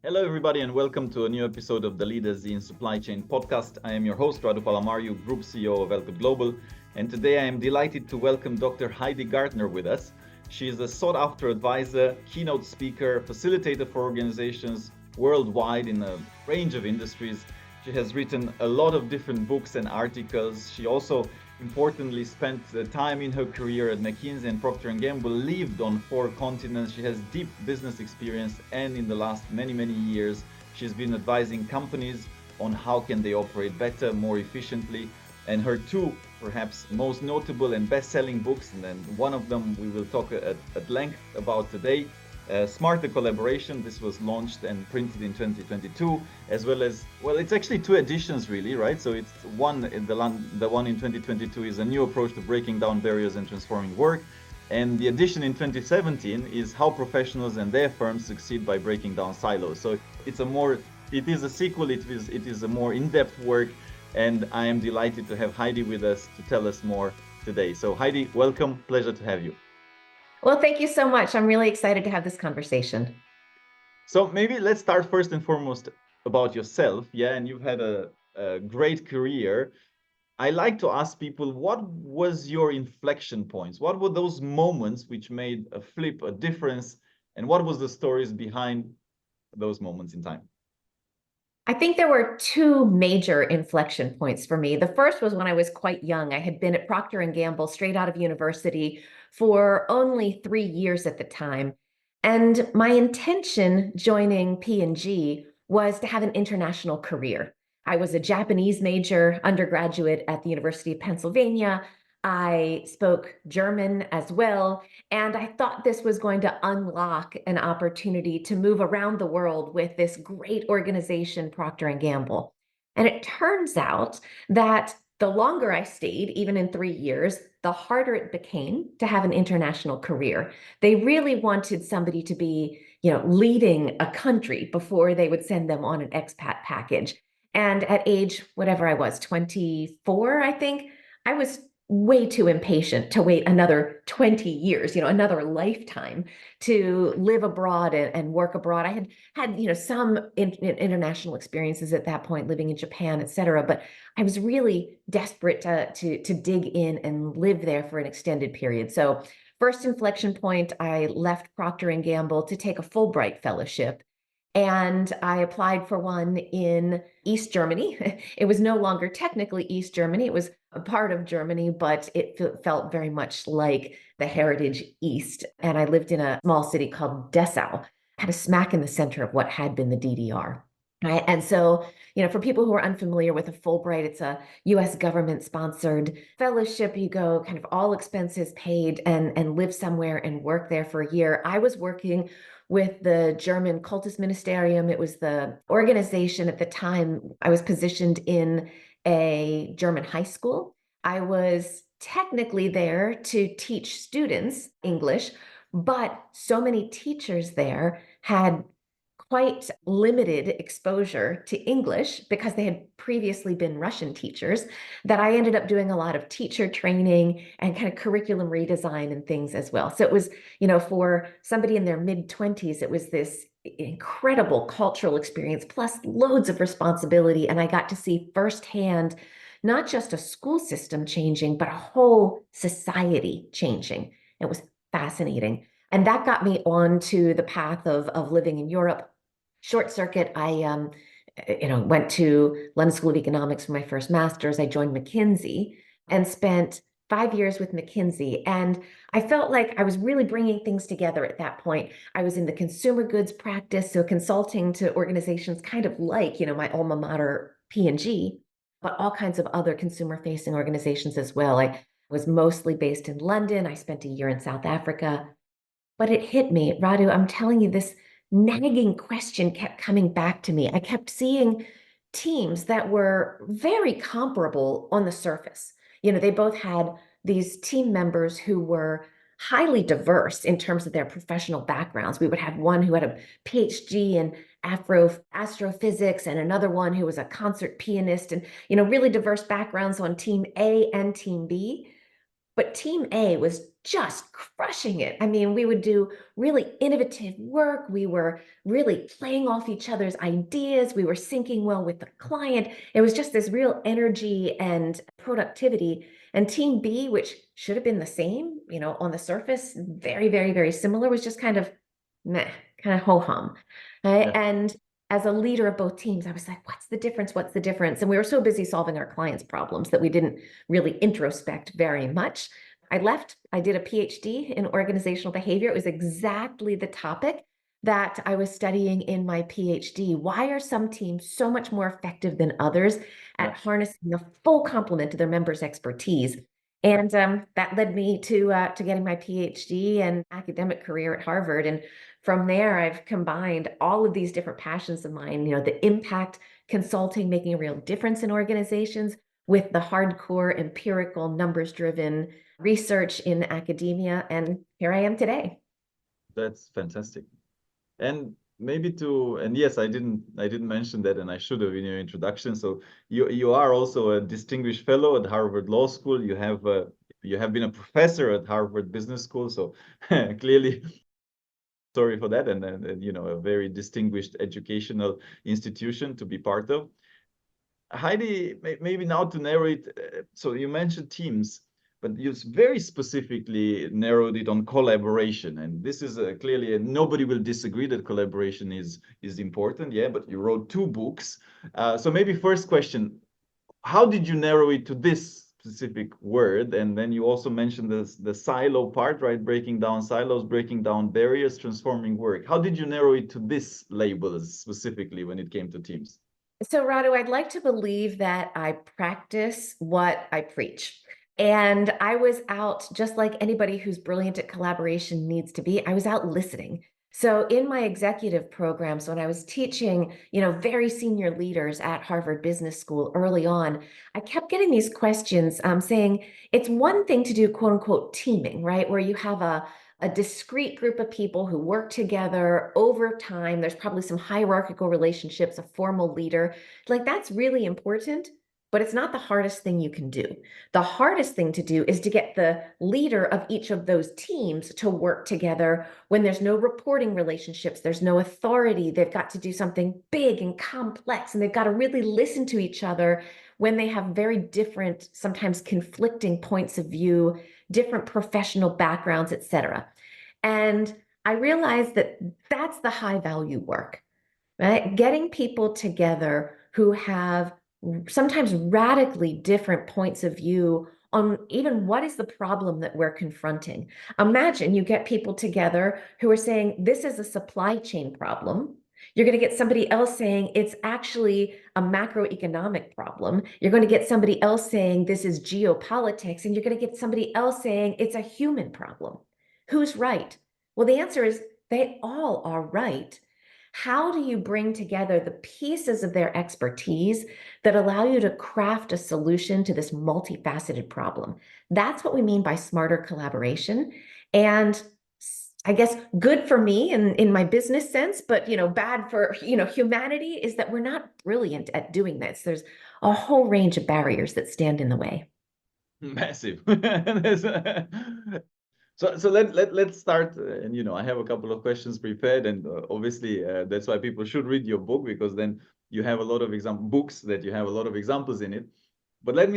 Hello, everybody, and welcome to a new episode of the Leaders in Supply Chain podcast. I am your host, Radu Palamariu, Group CEO of Elko Global, and today I am delighted to welcome Dr. Heidi Gardner with us. She is a sought-after advisor, keynote speaker, facilitator for organizations worldwide in a range of industries. She has written a lot of different books and articles. She also importantly spent time in her career at McKinsey and Procter & Gamble, lived on 4 continents. She has deep business experience, and in the last many years she's been advising companies on how can they operate better, more efficiently. And her 2 perhaps most notable and best-selling books, and then one of them we will talk at length about today, Smarter Collaboration. This was launched and printed in 2022, as well as, well, it's actually 2 editions really, right? So it's the one in 2022 is a new approach to breaking down barriers and transforming work. And the edition in 2017 is How Professionals and Their Firms Succeed by Breaking Down Silos. So it is a sequel, it is a more in-depth work, and I am delighted to have Heidi with us to tell us more today. So Heidi, welcome, pleasure to have you. Well, thank you so much. I'm really excited to have this conversation. So maybe let's start first and foremost about yourself. Yeah, and you've had a great career. I like to ask people, what was your inflection points? What were those moments which made a flip, a difference? And what was the stories behind those moments in time? I think there were 2 major inflection points for me. The first was when I was quite young. I had been at Procter & Gamble straight out of university for only 3 years at the time. And my intention joining P&G was to have an international career. I was a Japanese major undergraduate at the University of Pennsylvania. I spoke German as well, and I thought this was going to unlock an opportunity to move around the world with this great organization, Procter & Gamble. And it turns out that the longer I stayed, even in 3 years, the harder it became to have an international career. They really wanted somebody to be, leading a country before they would send them on an expat package. And at age, whatever I was, 24, I think, I was way too impatient to wait another 20 years, another lifetime to live abroad and work abroad. I had some international experiences at that point, living in Japan, et cetera, but I was really desperate to dig in and live there for an extended period. So first inflection point, I left Procter & Gamble to take a Fulbright fellowship. And I applied for one in East Germany. It was no longer technically East Germany. It was a part of Germany, but it felt very much like the heritage East. And I lived in a small city called Dessau, kind of smack in the center of what had been the DDR. Right. And so, for people who are unfamiliar with a Fulbright, it's a US government sponsored fellowship. You go kind of all expenses paid and live somewhere and work there for a year. I was working with the German Kultusministerium. It was the organization at the time. I was positioned in a German high school. I was technically there to teach students English, but so many teachers there had quite limited exposure to English because they had previously been Russian teachers, that I ended up doing a lot of teacher training and kind of curriculum redesign and things as well. So it was, for somebody in their mid-20s, it was this incredible cultural experience, plus loads of responsibility. And I got to see firsthand not just a school system changing, but a whole society changing. It was fascinating. And that got me onto the path of living in Europe. Short circuit, I went to London School of Economics for my first master's. I joined McKinsey and spent 5 years with McKinsey. And I felt like I was really bringing things together at that point. I was in the consumer goods practice, so consulting to organizations kind of like, my alma mater, P&G, but all kinds of other consumer-facing organizations as well. I was mostly based in London. I spent a year in South Africa. But it hit me, Radu, I'm telling you, this nagging question kept coming back to me. I kept seeing teams that were very comparable on the surface. They both had these team members who were highly diverse in terms of their professional backgrounds. We would have one who had a PhD in astrophysics and another one who was a concert pianist, and really diverse backgrounds on team A and team B. But team A was just crushing it. I mean, we would do really innovative work. We were really playing off each other's ideas. We were syncing well with the client. It was just this real energy and productivity. And team B, which should have been the same, on the surface, very, very, very similar, was just kind of meh, kind of ho-hum. Right? Yeah. And as a leader of both teams, I was like, what's the difference? What's the difference? And we were so busy solving our clients' problems that we didn't really introspect very much. I left, I did a PhD in organizational behavior. It was exactly the topic that I was studying in my PhD. Why are some teams so much more effective than others at harnessing the full complement of their members' expertise? And that led me to getting my PhD and academic career at Harvard. And from there, I've combined all of these different passions of mine, the impact consulting, making a real difference in organizations, with the hardcore empirical numbers-driven research in academia. And here I am today. That's fantastic. And maybe and yes, I didn't mention that, and I should have in your introduction. So you are also a distinguished fellow at Harvard Law School. You have been a professor at Harvard Business School. So clearly, sorry for that, and a very distinguished educational institution to be part of. Heidi, maybe now to narrow it. So you mentioned teams, but you very specifically narrowed it on collaboration, and this is clearly, and nobody will disagree that collaboration is important. Yeah, but you wrote 2 books. So maybe first question: how did you narrow it to this specific word? And then you also mentioned the silo part, right? Breaking down silos, breaking down barriers, transforming work. How did you narrow it to this label specifically when it came to teams? So, Radu, I'd like to believe that I practice what I preach. And I was out, just like anybody who's brilliant at collaboration needs to be, I was out listening. So in my executive programs, when I was teaching, very senior leaders at Harvard Business School early on, I kept getting these questions saying, it's one thing to do quote unquote teaming, right? Where you have a discrete group of people who work together over time. There's probably some hierarchical relationships, a formal leader. Like, that's really important, but it's not the hardest thing you can do. The hardest thing to do is to get the leader of each of those teams to work together when there's no reporting relationships, there's no authority. They've got to do something big and complex, and they've got to really listen to each other when they have very different, sometimes conflicting points of view, different professional backgrounds, etc. And I realized that that's the high value work, right? Getting people together who have sometimes radically different points of view on even what is the problem that we're confronting. Imagine you get people together who are saying, this is a supply chain problem. You're going to get somebody else saying it's actually a macroeconomic problem. You're going to get somebody else saying this is geopolitics, and you're going to get somebody else saying it's a human problem. Who's right? Well, the answer is they all are right. How do you bring together the pieces of their expertise that allow you to craft a solution to this multifaceted problem? That's what we mean by smarter collaboration. And I guess good for me in my business sense, but bad for humanity, is that we're not brilliant at doing this. There's a whole range of barriers that stand in the way. Massive. So let's start, and I have a couple of questions prepared, and obviously that's why people should read your book, because then you have a lot of books that you have a lot of examples in it. But let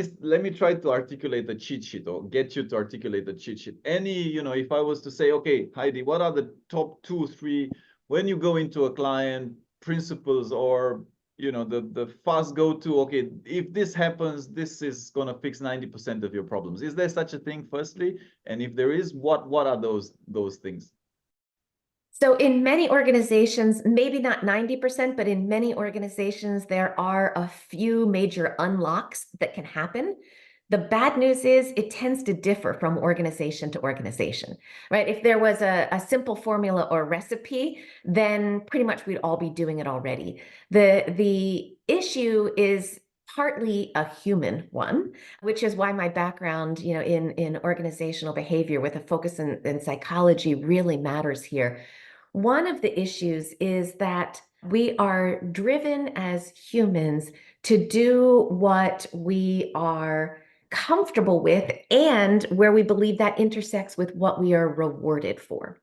me try to articulate the cheat sheet, or get you to articulate the cheat sheet. If I was to say, okay, Heidi, what are the top 2, 3 when you go into a client, principles, or the fast go-to, okay, if this happens, this is going to fix 90% of your problems. Is there such a thing, firstly? And if there is, what are those things? So in many organizations, maybe not 90%, but in many organizations, there are a few major unlocks that can happen. The bad news is it tends to differ from organization to organization, right? If there was a simple formula or recipe, then pretty much we'd all be doing it already. The issue is partly a human one, which is why my background, in organizational behavior with a focus in psychology really matters here. One of the issues is that we are driven as humans to do what we are comfortable with and where we believe that intersects with what we are rewarded for.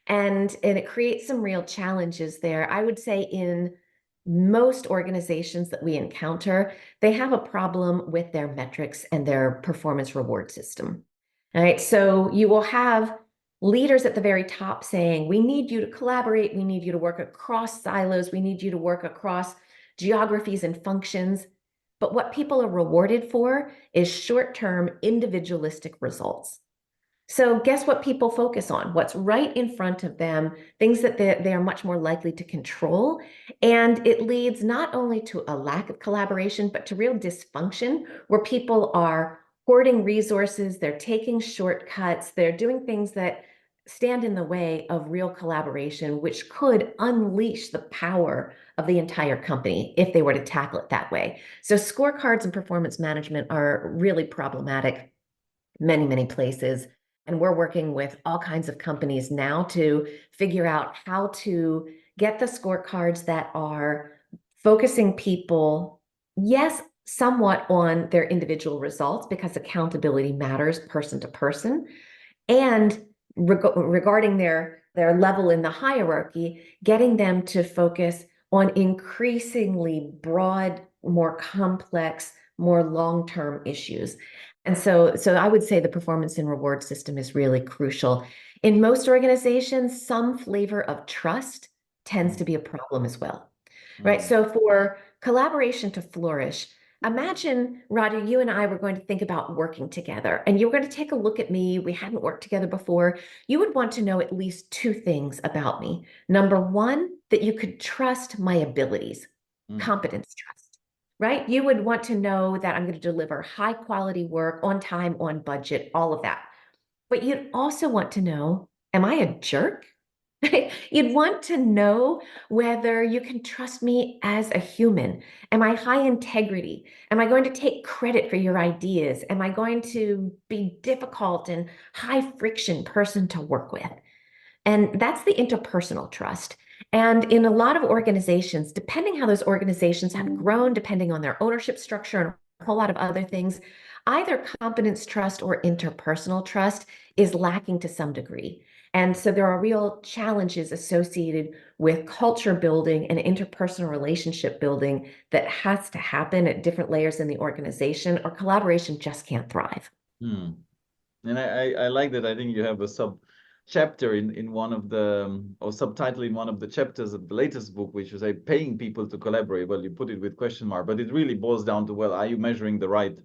And it creates some real challenges there. I would say in most organizations that we encounter, they have a problem with their metrics and their performance reward system. All right. So you will have leaders at the very top saying, we need you to collaborate. We need you to work across silos. We need you to work across geographies and functions. But what people are rewarded for is short-term individualistic results. So guess what people focus on? What's right in front of them, things that they are much more likely to control. And it leads not only to a lack of collaboration, but to real dysfunction where people are hoarding resources, they're taking shortcuts, they're doing things that stand in the way of real collaboration, which could unleash the power of the entire company if they were to tackle it that way. So scorecards and performance management are really problematic many, many places. And we're working with all kinds of companies now to figure out how to get the scorecards that are focusing people, yes, somewhat on their individual results because accountability matters person to person, and regarding their level in the hierarchy, getting them to focus on increasingly broad, more complex, more long-term issues. And so I would say the performance and reward system is really crucial. In most organizations, some flavor of trust tends to be a problem as well, right? So for collaboration to flourish, imagine, Radu, you and I were going to think about working together, and you were going to take a look at me. We hadn't worked together before. You would want to know at least two things about me. Number one, that you could trust my abilities, competence trust, right? You would want to know that I'm going to deliver high quality work on time, on budget, all of that. But you'd also want to know, am I a jerk? You'd want to know whether you can trust me as a human. Am I high integrity? Am I going to take credit for your ideas? Am I going to be difficult and high friction person to work with? And that's the interpersonal trust. And in a lot of organizations, depending how those organizations have grown, depending on their ownership structure and a whole lot of other things, either competence trust or interpersonal trust is lacking to some degree. And so there are real challenges associated with culture building and interpersonal relationship building that has to happen at different layers in the organization, or collaboration just can't thrive. And I like that. I think you have a sub chapter in one of the or subtitle in one of the chapters of the latest book, which is paying people to collaborate. Well, you put it with question mark, but it really boils down to, well, are you measuring the right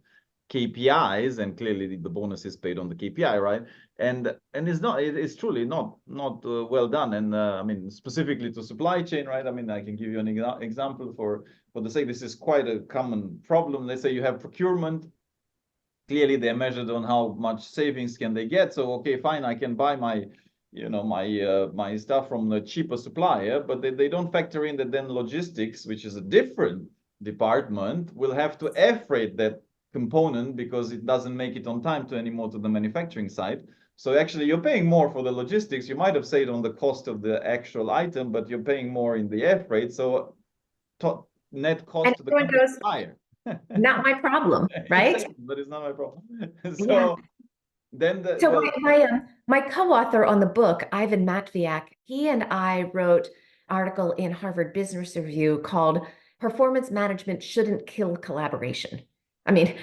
KPIs? And clearly the bonus is paid on the KPI, right? And it's truly not well done. And I mean, specifically to supply chain, right? I mean, I can give you an example for the sake. This is quite a common problem. Let's say you have procurement. Clearly they're measured on how much savings can they get. So okay, fine, I can buy my my stuff from the cheaper supplier, but they don't factor in that then logistics, which is a different department, will have to air freight that component because it doesn't make it on time to the manufacturing site. So actually you're paying more for the logistics. You might have saved on the cost of the actual item, but you're paying more in the air freight. So net cost to the company is higher. Not my problem, right? Exactly, but it's not my problem. Yeah. Then my co-author on the book, Ivan Matviak, he and I wrote an article in Harvard Business Review called "Performance Management Shouldn't Kill Collaboration." I mean,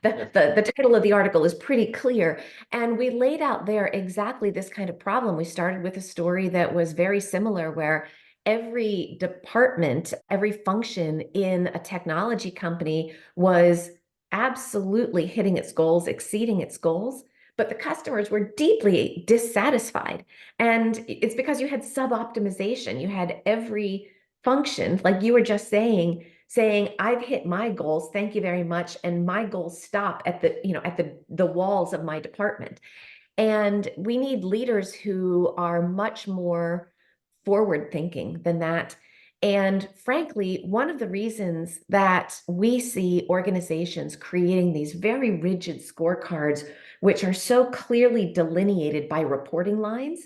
the title of the article is pretty clear, and we laid out there exactly this kind of problem. We started with a story that was very similar, where every department, every function in a technology company was absolutely hitting its goals, exceeding its goals, but the customers were deeply dissatisfied. And it's because you had sub-optimization. You had every function, like you were just saying, I've hit my goals, thank you very much, and my goals stop at the walls of my department. And we need leaders who are much more forward thinking than that. And frankly, one of the reasons that we see organizations creating these very rigid scorecards, which are so clearly delineated by reporting lines,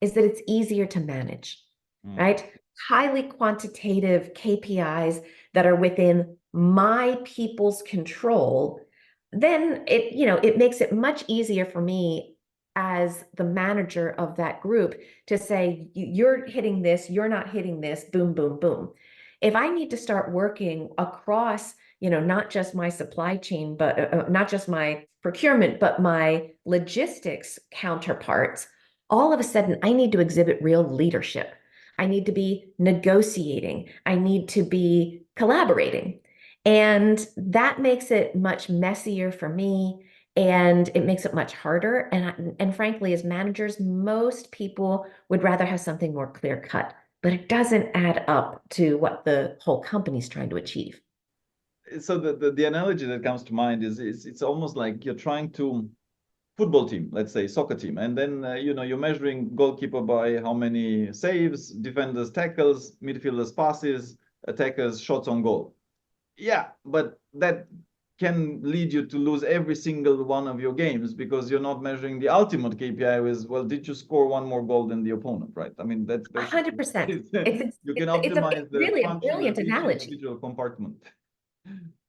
is that it's easier to manage, right? Highly quantitative KPIs that are within my people's control then it makes it much easier for me as the manager of that group to say, you're hitting this, you're not hitting this, boom, boom, boom. If I need to start working across, not just my supply chain, but not just my procurement, but my logistics counterparts, all of a sudden I need to exhibit real leadership. I need to be negotiating. I need to be collaborating. And that makes it much messier for me, and it makes it much harder. And frankly, as managers, most people would rather have something more clear cut, but it doesn't add up to what the whole company's trying to achieve. So the analogy that comes to mind is it's almost like you're trying to football team, let's say soccer team, and then you're measuring goalkeeper by how many saves, defenders tackles, midfielders passes, attackers shots on goal. Yeah, but that can lead you to lose every single one of your games because you're not measuring the ultimate KPI is, well, did you score one more goal than the opponent, right? I mean, that's basically 100%. you can It's optimize the really a function brilliant of each analogy. individual compartment.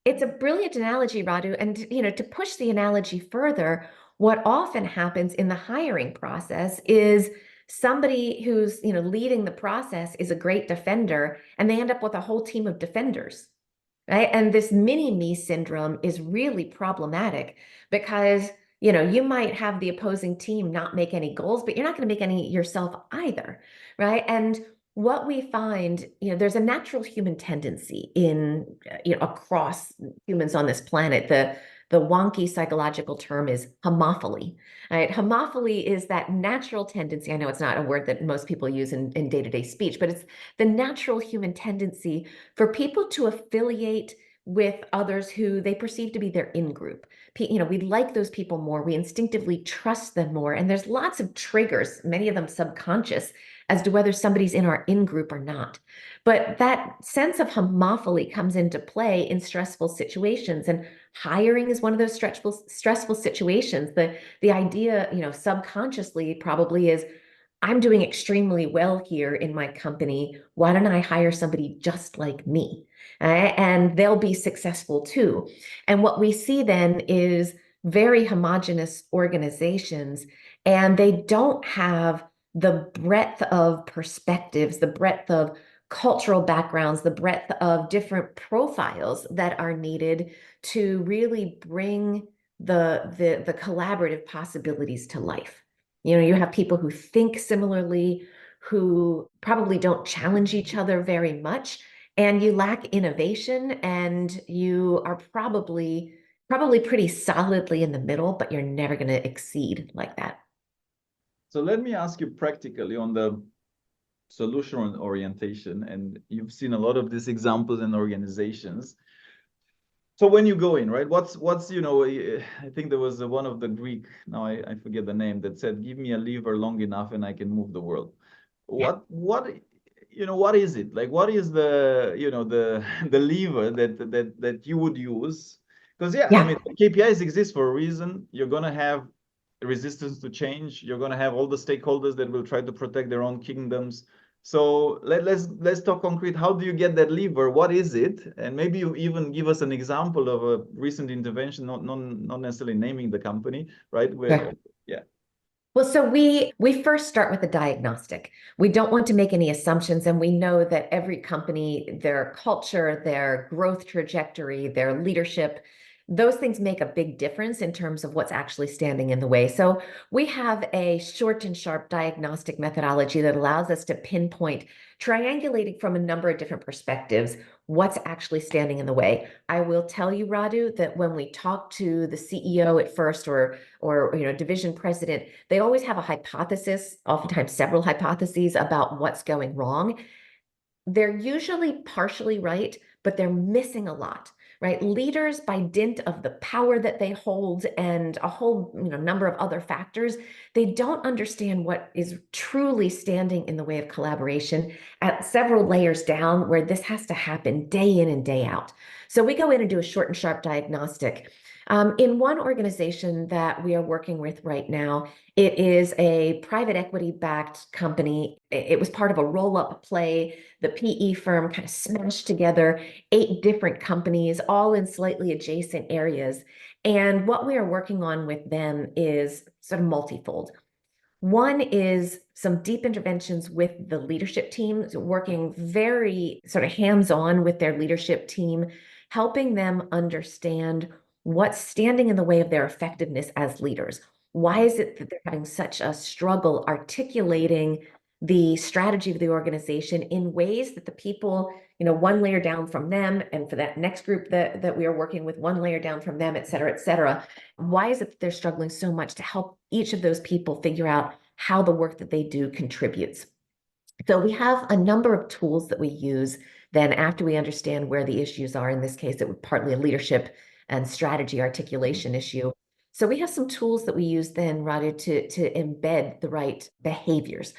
It's a brilliant analogy, Radu. And to push the analogy further, what often happens in the hiring process is somebody who's leading the process is a great defender, and they end up with a whole team of defenders. Right. And this mini me syndrome is really problematic because, you might have the opposing team not make any goals, but you're not going to make any yourself either. Right. And what we find, there's a natural human tendency in, across humans on this planet. The wonky psychological term is homophily. Right? Homophily is that natural tendency. I know it's not a word that most people use in day-to-day speech, but it's the natural human tendency for people to affiliate with others who they perceive to be their in-group. We like those people more. We instinctively trust them more. And there's lots of triggers, many of them subconscious, as to whether somebody's in our in-group or not. But that sense of homophily comes into play in stressful situations. And hiring is one of those stressful situations. The idea, subconsciously probably is, I'm doing extremely well here in my company. Why don't I hire somebody just like me? And they'll be successful too. And what we see then is very homogenous organizations, and they don't have the breadth of perspectives, the breadth of cultural backgrounds, the breadth of different profiles that are needed to really bring the collaborative possibilities to life. You have people who think similarly, who probably don't challenge each other very much, and you lack innovation, and you are probably pretty solidly in the middle, but you're never going to exceed like that. So let me ask you practically on the solution orientation, and you've seen a lot of these examples in organizations. So when you go in, right, what's I think there was one of the Greek, now I forget the name, that said, give me a lever long enough and I can move the world. Yeah. What is it? Like, what is the the lever that you would use? Because yeah, I Yeah. mean, KPIs exist for a reason. You're gonna have resistance to change. You're gonna have all the stakeholders that will try to protect their own kingdoms. So let's talk concrete. How do you get that lever? What is it? And maybe you even give us an example of a recent intervention, not necessarily naming the company, right? Yeah. Where yeah. Well, so we first start with a diagnostic. We don't want to make any assumptions, and we know that every company, their culture, their growth trajectory, their leadership, those things make a big difference in terms of what's actually standing in the way. So we have a short and sharp diagnostic methodology that allows us to pinpoint, triangulating from a number of different perspectives, what's actually standing in the way. I will tell you, Radu, that when we talk to the CEO at first, or division president, they always have a hypothesis, oftentimes several hypotheses about what's going wrong. They're usually partially right, but they're missing a lot, right? Leaders, by dint of the power that they hold and a whole number of other factors, they don't understand what is truly standing in the way of collaboration at several layers down, where this has to happen day in and day out. So we go in and do a short and sharp diagnostic. In one organization that we are working with right now, it is a private equity backed company. It was part of a roll up play. The PE firm kind of smashed together 8 different companies, all in slightly adjacent areas. And what we are working on with them is sort of multifold. One is some deep interventions with the leadership team, working very sort of hands-on with their leadership team, helping them understand what's standing in the way of their effectiveness as leaders. Why is it that they're having such a struggle articulating the strategy of the organization in ways that the people, one layer down from them, and for that next group that we are working with, one layer down from them, et cetera, et cetera. Why is it that they're struggling so much to help each of those people figure out how the work that they do contributes? So we have a number of tools that we use then after we understand where the issues are. In this case, it would partly a leadership and strategy articulation issue. So we have some tools that we use then, Radu, to embed the right behaviors.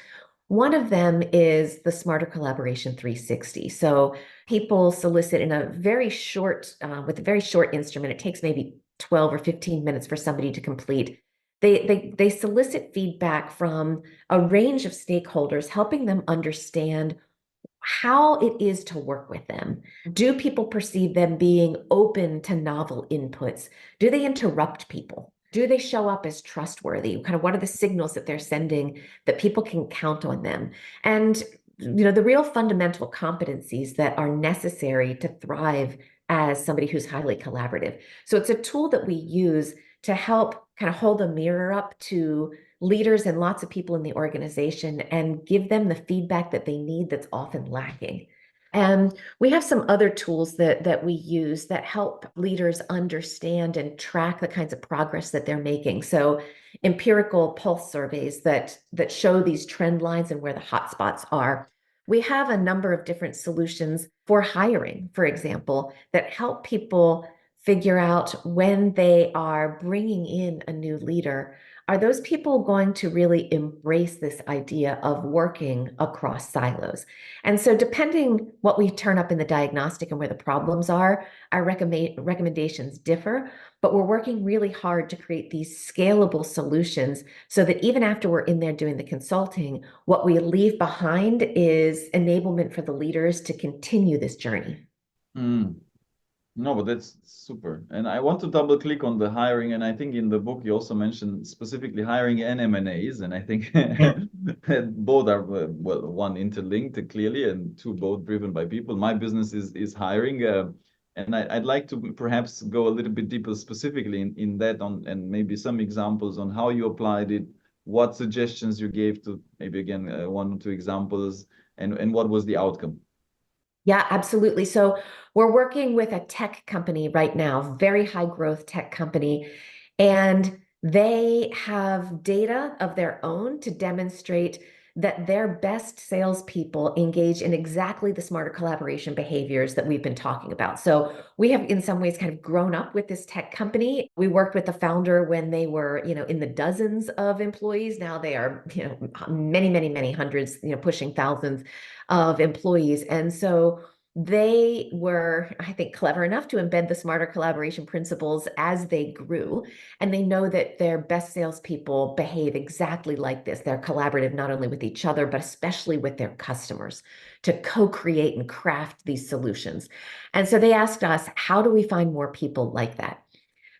One of them is the Smarter Collaboration 360. So people solicit in a very short, with a very short instrument. It takes maybe 12 or 15 minutes for somebody to complete. They solicit feedback from a range of stakeholders, helping them understand how it is to work with them. Do people perceive them being open to novel inputs? Do they interrupt people? Do they show up as trustworthy? Kind of what are the signals that they're sending that people can count on them? And the real fundamental competencies that are necessary to thrive as somebody who's highly collaborative. So it's a tool that we use to help kind of hold a mirror up to leaders and lots of people in the organization and give them the feedback that they need that's often lacking. And we have some other tools that we use that help leaders understand and track the kinds of progress that they're making. So empirical pulse surveys that show these trend lines and where the hot spots are. We have a number of different solutions for hiring, for example, that help people figure out when they are bringing in a new leader, are those people going to really embrace this idea of working across silos? And so depending what we turn up in the diagnostic and where the problems are, our recommendations differ, but we're working really hard to create these scalable solutions so that even after we're in there doing the consulting, what we leave behind is enablement for the leaders to continue this journey. Mm. No, but that's super. And I want to double click on the hiring. And I think in the book you also mentioned specifically hiring and M&As. And I think both are, well, one interlinked clearly and two both driven by people. My business is hiring. And I'd like to perhaps go a little bit deeper specifically in that and maybe some examples on how you applied it, what suggestions you gave to maybe again, one or two examples and what was the outcome. Yeah, absolutely. So we're working with a tech company right now, very high growth tech company, and they have data of their own to demonstrate that their best salespeople engage in exactly the smarter collaboration behaviors that we've been talking about. So we have in some ways kind of grown up with this tech company. We worked with the founder when they were, in the dozens of employees. Now they are, many, many, many hundreds, pushing thousands of employees. And so they were, I think, clever enough to embed the smarter collaboration principles as they grew. And they know that their best salespeople behave exactly like this. They're collaborative not only with each other, but especially with their customers to co-create and craft these solutions. And so they asked us, how do we find more people like that?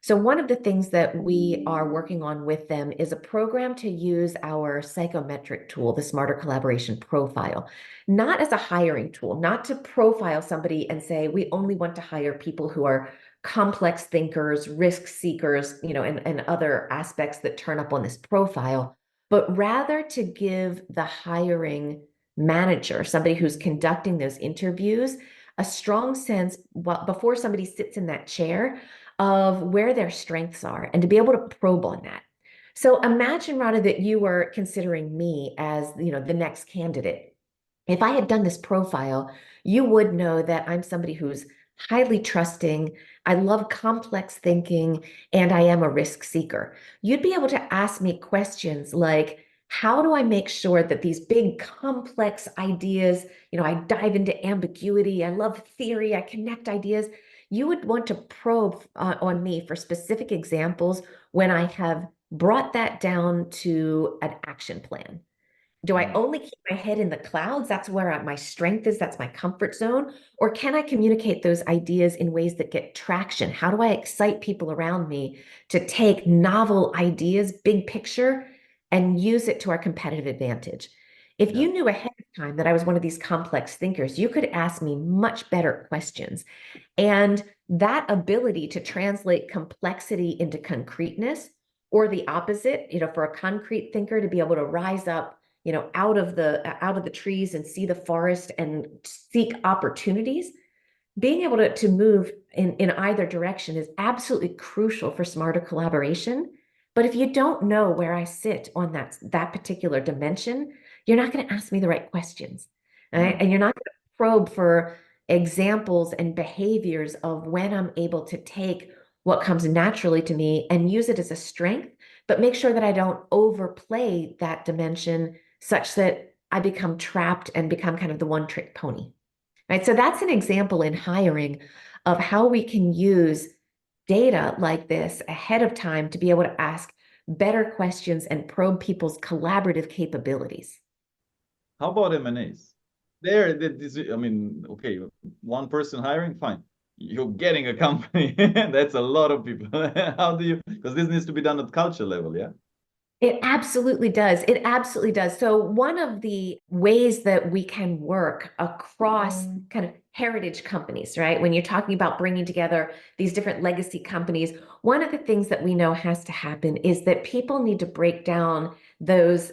So one of the things that we are working on with them is a program to use our psychometric tool, the Smarter Collaboration Profile, not as a hiring tool, not to profile somebody and say, we only want to hire people who are complex thinkers, risk seekers, and other aspects that turn up on this profile, but rather to give the hiring manager, somebody who's conducting those interviews, a strong sense before somebody sits in that chair of where their strengths are and to be able to probe on that. So imagine, Rada, that you were considering me as, the next candidate. If I had done this profile, you would know that I'm somebody who's highly trusting. I love complex thinking, and I am a risk seeker. You'd be able to ask me questions like, how do I make sure that these big complex ideas, I dive into ambiguity, I love theory, I connect ideas. You would want to probe on me for specific examples when I have brought that down to an action plan. Do I Mm. only keep my head in the clouds? That's where my strength is. That's my comfort zone. Or can I communicate those ideas in ways that get traction? How do I excite people around me to take novel ideas, big picture, and use it to our competitive advantage? If Yeah. you knew ahead of time that I was one of these complex thinkers, you could ask me much better questions. And that ability to translate complexity into concreteness, or the opposite, for a concrete thinker to be able to rise up, out of the trees and see the forest and seek opportunities, being able to move in either direction is absolutely crucial for smarter collaboration. But if you don't know where I sit on that particular dimension, you're not going to ask me the right questions, right? Mm. And you're not going to probe for examples and behaviors of when I'm able to take what comes naturally to me and use it as a strength, but make sure that I don't overplay that dimension such that I become trapped and become kind of the one trick pony. Right. So that's an example in hiring of how we can use data like this ahead of time to be able to ask better questions and probe people's collaborative capabilities. How about M&As? There, I mean, okay, one person hiring, fine. You're getting a company. That's a lot of people. How do you, because this needs to be done at culture level, yeah? It absolutely does. It absolutely does. So, one of the ways that we can work across kind of heritage companies, right? When you're talking about bringing together these different legacy companies, one of the things that we know has to happen is that people need to break down those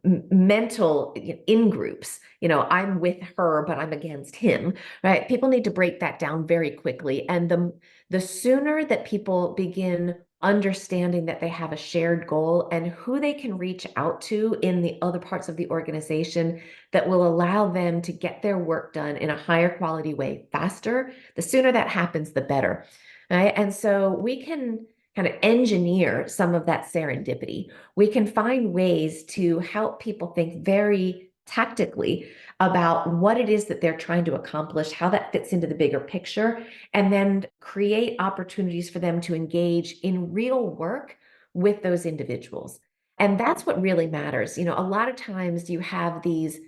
mental in groups. I'm with her, but I'm against him, right? People need to break that down very quickly. And the sooner that people begin understanding that they have a shared goal and who they can reach out to in the other parts of the organization that will allow them to get their work done in a higher quality way faster, the sooner that happens, the better. Right? And so we can kind of engineer some of that serendipity. We can find ways to help people think very tactically about what it is that they're trying to accomplish, how that fits into the bigger picture, and then create opportunities for them to engage in real work with those individuals. And that's what really matters. A lot of times you have these,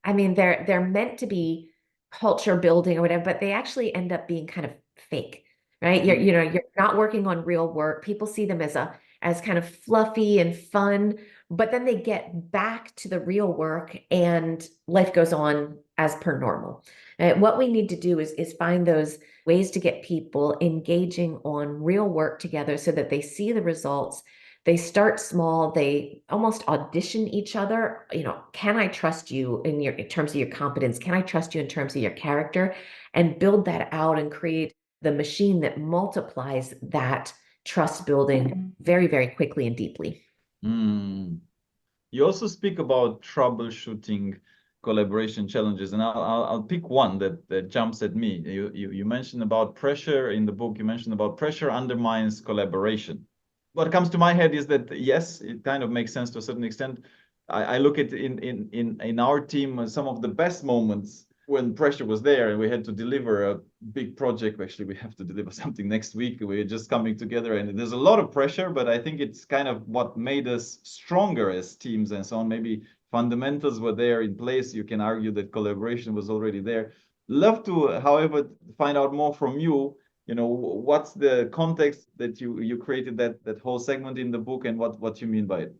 I mean, they're meant to be culture building or whatever, but they actually end up being kind of fake, right? You're, Mm. you're not working on real work. People see them as kind of fluffy and fun, but then they get back to the real work and life goes on as per normal. What we need to do is find those ways to get people engaging on real work together so that they see the results. They start small, they almost audition each other. Can I trust you in terms of your competence? Can I trust you in terms of your character? And build that out and create the machine that multiplies that trust building very, very quickly and deeply. Mm. You also speak about troubleshooting collaboration challenges, and I'll pick one that jumps at me. You mentioned about pressure in the book. You mentioned about pressure undermines collaboration. What comes to my head is that yes, it kind of makes sense to a certain extent. I look at in our team some of the best moments when pressure was there and we had to deliver a big project. Actually, we have to deliver something next week. We're just coming together and there's a lot of pressure, but I think it's kind of what made us stronger as teams and so on. Maybe fundamentals were there in place. You can argue that collaboration was already there. Love to, however, find out more from you. What's the context that you created that whole segment in the book and what you mean by it?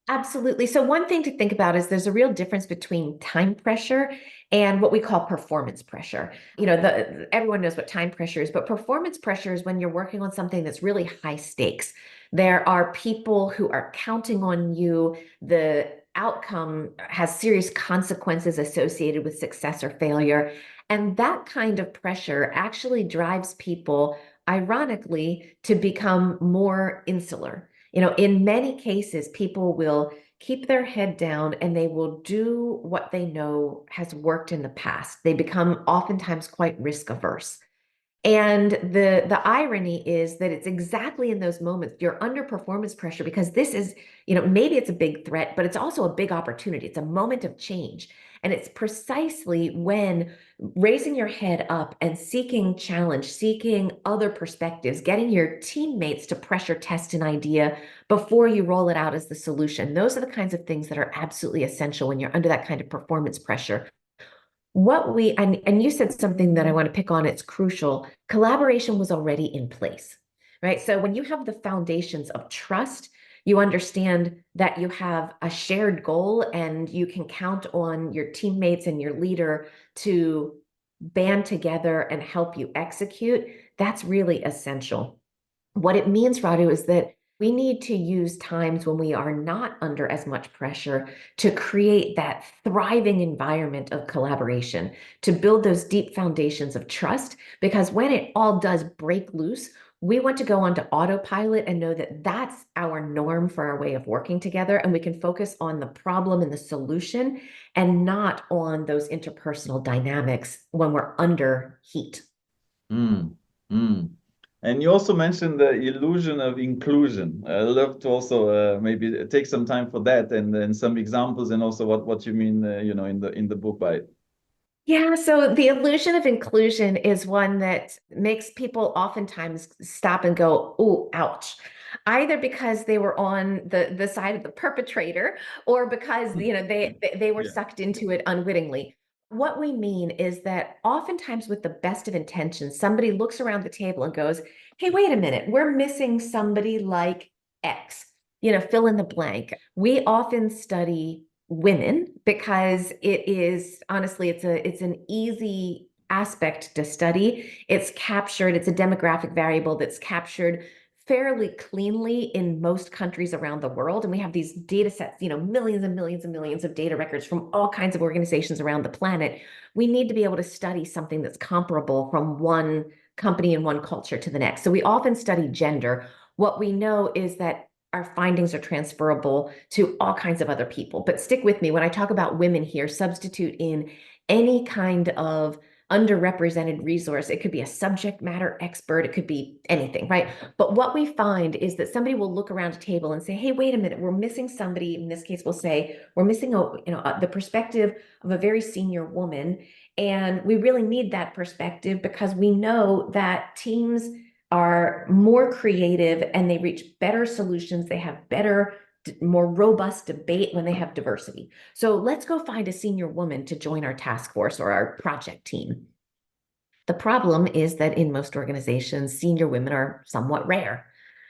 Absolutely. So one thing to think about is there's a real difference between time pressure and what we call performance pressure. Everyone knows what time pressure is, but performance pressure is when you're working on something that's really high stakes. There are people who are counting on you. The outcome has serious consequences associated with success or failure. And that kind of pressure actually drives people, ironically, to become more insular. In many cases, people will keep their head down and they will do what they know has worked in the past. They become oftentimes quite risk averse. And the irony is that it's exactly in those moments you're under performance pressure because this is, maybe it's a big threat, but it's also a big opportunity. It's a moment of change. And it's precisely when raising your head up and seeking challenge, seeking other perspectives, getting your teammates to pressure test an idea before you roll it out as the solution. Those are the kinds of things that are absolutely essential when you're under that kind of performance pressure. And you said something that I want to pick on, it's crucial. Collaboration was already in place, right? So when you have the foundations of trust, you understand that you have a shared goal and you can count on your teammates and your leader to band together and help you execute. That's really essential. What it means, Radu, is that we need to use times when we are not under as much pressure to create that thriving environment of collaboration, to build those deep foundations of trust. Because when it all does break loose, we want to go onto autopilot and know that that's our norm for our way of working together. And we can focus on the problem and the solution and not on those interpersonal dynamics when we're under heat. Mm, mm. And you also mentioned the illusion of inclusion. I'd love to also maybe take some time for that and some examples and also what you mean, in the book by it. Yeah, so the illusion of inclusion is one that makes people oftentimes stop and go, "Oh, ouch." Either because they were on the side of the perpetrator or because they were Yeah. sucked into it unwittingly. What we mean is that oftentimes with the best of intentions, somebody looks around the table and goes, "Hey, wait a minute, we're missing somebody like X." Fill in the blank. We often study women because it is honestly it's an easy aspect to study. It's a demographic variable that's captured fairly cleanly in most countries around the world, and we have these data sets, millions and millions and millions of data records from all kinds of organizations around the planet. We need to be able to study something that's comparable from one company and one culture to the next. So we often study gender. What we know is that our findings are transferable to all kinds of other people. But stick with me. When I talk about women here, substitute in any kind of underrepresented resource. It could be a subject matter expert. It could be anything, right? But what we find is that somebody will look around a table and say, "Hey, wait a minute, we're missing somebody." In this case, we'll say, "We're missing the perspective of a very senior woman. And we really need that perspective because we know that teams are more creative and they reach better solutions. They have better, more robust debate when they have diversity. So let's go find a senior woman to join our task force or our project team." The problem is that in most organizations, senior women are somewhat rare,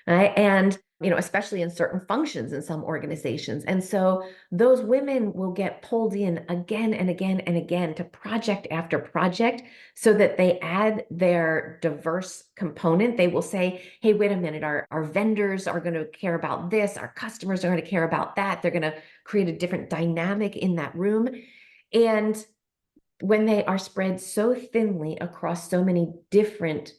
right? And especially in certain functions in some organizations. And so those women will get pulled in again and again and again to project after project so that they add their diverse component. They will say, "Hey, wait a minute, our vendors are going to care about this, our customers are going to care about that." They're going to create a different dynamic in that room. And when they are spread so thinly across so many different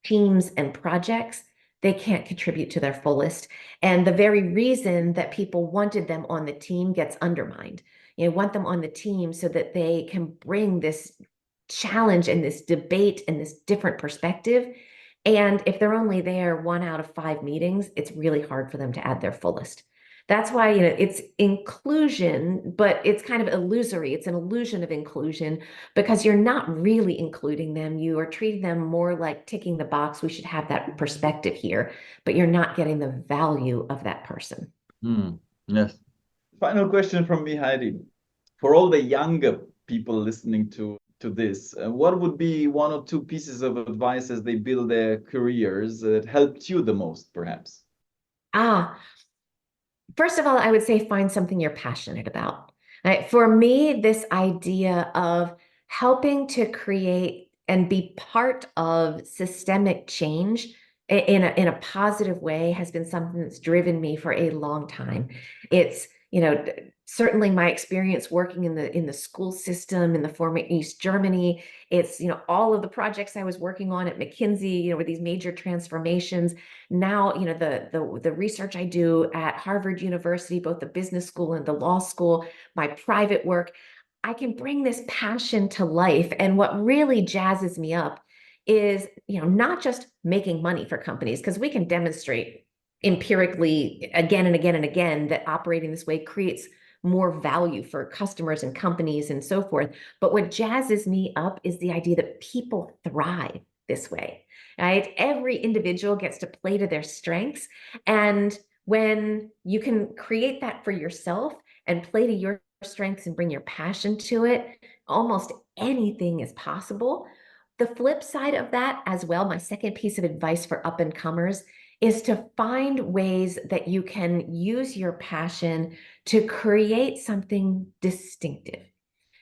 teams and projects, they can't contribute to their fullest. And the very reason that people wanted them on the team gets undermined. Want them on the team so that they can bring this challenge and this debate and this different perspective. And if they're only there 1 out of 5 meetings, it's really hard for them to add their fullest. That's why, it's inclusion, but it's kind of illusory. It's an illusion of inclusion because you're not really including them. You are treating them more like ticking the box. We should have that perspective here, but you're not getting the value of that person. Yes. Final question from me, Heidi. For all the younger people listening to this, what would be 1 or 2 pieces of advice as they build their careers that helped you the most, perhaps? Ah, First of all, I would say find something you're passionate about. Right? For me, this idea of helping to create and be part of systemic change in a positive way has been something that's driven me for a long time. It's, certainly my experience working in the school system in the former East Germany. It's, all of the projects I was working on at McKinsey, with these major transformations. Now, the research I do at Harvard University, both the business school and the law school, my private work, I can bring this passion to life. And what really jazzes me up is, not just making money for companies, because we can demonstrate empirically again and again and again that operating this way creates more value for customers and companies and so forth. But what jazzes me up is the idea that people thrive this way, right? Every individual gets to play to their strengths. And when you can create that for yourself and play to your strengths and bring your passion to it, almost anything is possible. The flip side of that as well, my second piece of advice for up and comers is to find ways that you can use your passion to create something distinctive,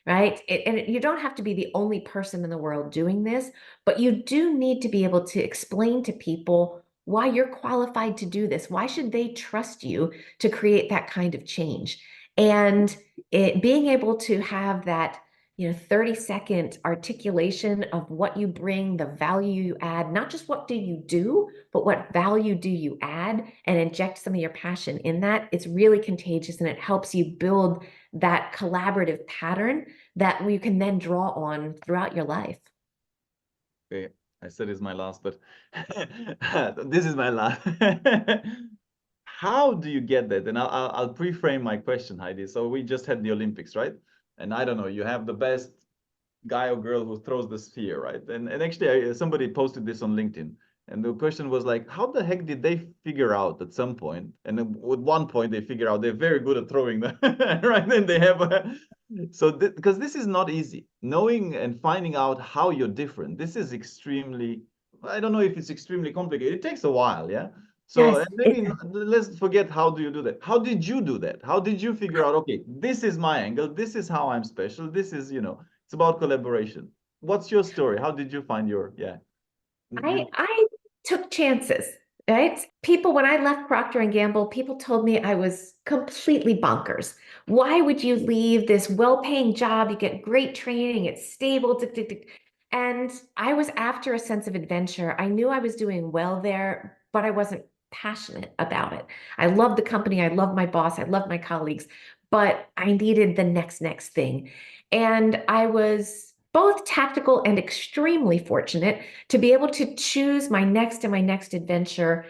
right? And you don't have to be the only person in the world doing this, but you do need to be able to explain to people why you're qualified to do this. Why should they trust you to create that kind of change? And being able to have that 30-second articulation of what you bring, the value you add, not just what do you do, but what value do you add, and inject some of your passion in that. It's really contagious, and it helps you build that collaborative pattern that you can then draw on throughout your life. Okay, I said it's my last, but this is my last. How do you get that? And I'll pre-frame my question, Heidi. So we just had the Olympics, right? And I don't know, you have the best guy or girl who throws the sphere, right? And actually, somebody posted this on LinkedIn. And the question was like, how the heck did they figure out at some point? And at one point, they figure out they're very good at throwing the right. Then they have because this is not easy. Knowing and finding out how you're different. This is extremely. I don't know if it's extremely complicated. It takes a while, yeah. So Yes, maybe let's forget how do you do that. How did you do that? How did you figure out? Okay, this is my angle. This is how I'm special. This is it's about collaboration. What's your story? How did you find your I took chances, right? People, when I left Procter and Gamble, people told me I was completely bonkers. Why would you leave this well-paying job? You get great training, it's stable. Tick, tick, tick. And I was after a sense of adventure. I knew I was doing well there, but I wasn't passionate about it. I loved the company, I loved my boss, I loved my colleagues, but I needed the next thing. And I was both tactical and extremely fortunate to be able to choose my next adventure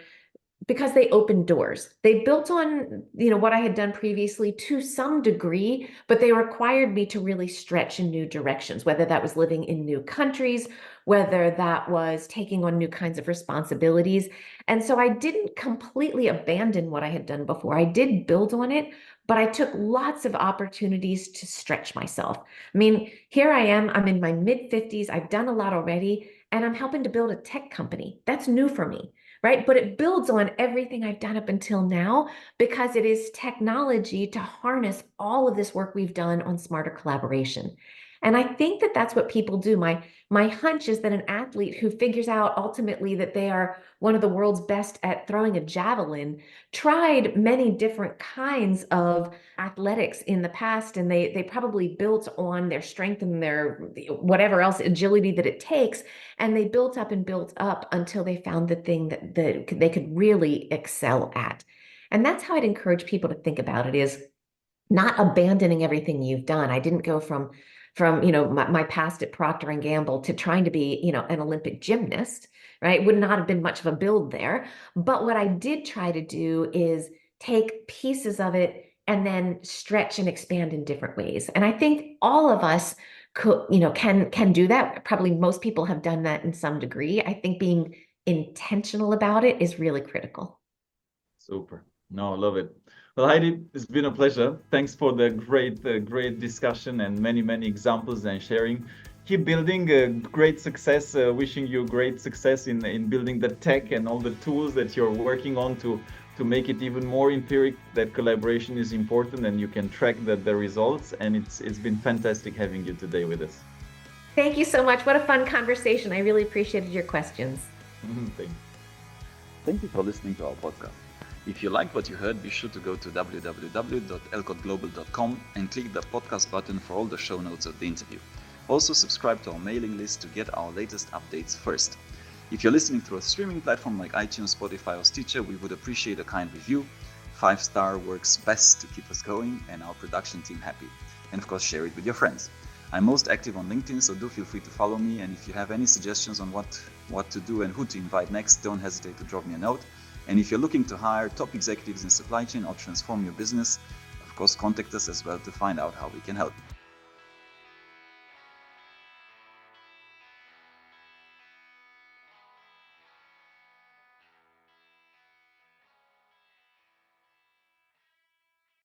because they opened doors. They built on, what I had done previously to some degree, but they required me to really stretch in new directions, whether that was living in new countries, whether that was taking on new kinds of responsibilities. And so I didn't completely abandon what I had done before. I did build on it, but I took lots of opportunities to stretch myself. I mean, here I am, I'm in my mid-50s, I've done a lot already, and I'm helping to build a tech company. That's new for me, right? But it builds on everything I've done up until now because it is technology to harness all of this work we've done on smarter collaboration. And I think that that's what people do. My hunch is that an athlete who figures out ultimately that they are one of the world's best at throwing a javelin tried many different kinds of athletics in the past, and they probably built on their strength and their whatever else agility that it takes, and they built up and built up until they found the thing that they could really excel at. And that's how I'd encourage people to think about it, is not abandoning everything you've done. I didn't go from my past at Procter and Gamble to trying to be an Olympic gymnast, right? Would not have been much of a build there. But what I did try to do is take pieces of it and then stretch and expand in different ways. And I think all of us could, can do that. Probably most people have done that in some degree. I think being intentional about it is really critical. Super. No, I love it. Well, Heidi, it's been a pleasure. Thanks for the great discussion and many examples and sharing. Keep building great success. Wishing you great success in building the tech and all the tools that you're working on to make it even more empiric. That collaboration is important, and you can track the results. And it's been fantastic having you today with us. Thank you so much. What a fun conversation. I really appreciated your questions. Thank you for listening to our podcast. If you liked what you heard, be sure to go to www.elcotglobal.com and click the podcast button for all the show notes of the interview. Also subscribe to our mailing list to get our latest updates first. If you're listening through a streaming platform like iTunes, Spotify or Stitcher, we would appreciate a kind review. 5-star works best to keep us going and our production team happy. And of course, share it with your friends. I'm most active on LinkedIn, so do feel free to follow me. And if you have any suggestions on what to do and who to invite next, don't hesitate to drop me a note. And if you're looking to hire top executives in supply chain or transform your business, of course, contact us as well to find out how we can help.